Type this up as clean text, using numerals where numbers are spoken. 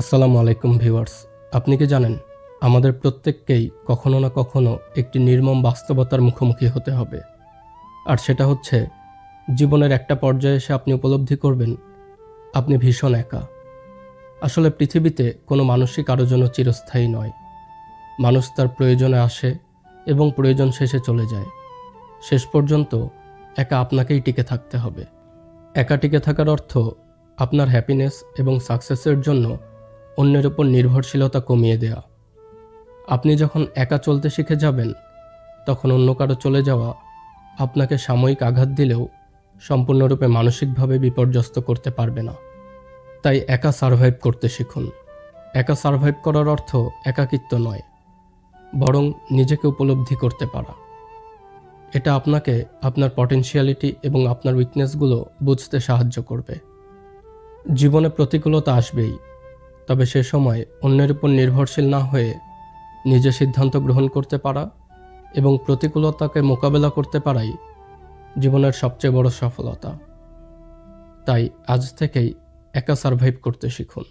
আসসালামু আলাইকুম ভিউয়ার্স। আপনি কি জানেন আমাদের প্রত্যেককেই কখনো না কখনো একটি নির্মম বাস্তবতার মুখোমুখি হতে হবে। আর সেটা হচ্ছে জীবনের একটা পর্যায়ে এসে আপনি উপলব্ধি করবেন আপনি ভীষণ একা। আসলে পৃথিবীতে কোনো মানুষই কারো জন্য চিরস্থায়ী নয়। মানুষ তার প্রয়োজনে আসে এবং প্রয়োজন শেষে চলে যায়। শেষ পর্যন্ত একা আপনাকেই টিকে থাকতে হবে। একা টিকে থাকার অর্থ আপনার হ্যাপিনেস এবং সাকসেসের জন্য অন্যের উপর নির্ভরশীলতা কমিয়ে দেয়া। আপনি যখন একা চলতে শিখে যাবেন তখন অন্য কারো চলে যাওয়া আপনাকে সাময়িক আঘাত দিলেও সম্পূর্ণরূপে মানসিকভাবে বিপর্যস্ত করতে পারবে না। তাই একা সারভাইভ করতে শিখুন। একা সারভাইভ করার অর্থ একাকিত্ব নয়, বরং নিজেকে উপলব্ধি করতে পারা। এটা আপনাকে আপনার পটেনশিয়ালিটি এবং আপনার উইকনেসগুলো বুঝতে সাহায্য করবে। জীবনে প্রতিকূলতা আসবেই, তবে সে সময় অন্যের উপর নির্ভরশীল না হয়ে নিজে সিদ্ধান্ত গ্রহণ করতে পারা এবং প্রতিকূলতাকে মোকাবেলা করতে পারাই জীবনের সবচেয়ে বড় সফলতা। তাই আজ থেকেই একা সারভাইভ করতে শিখুন।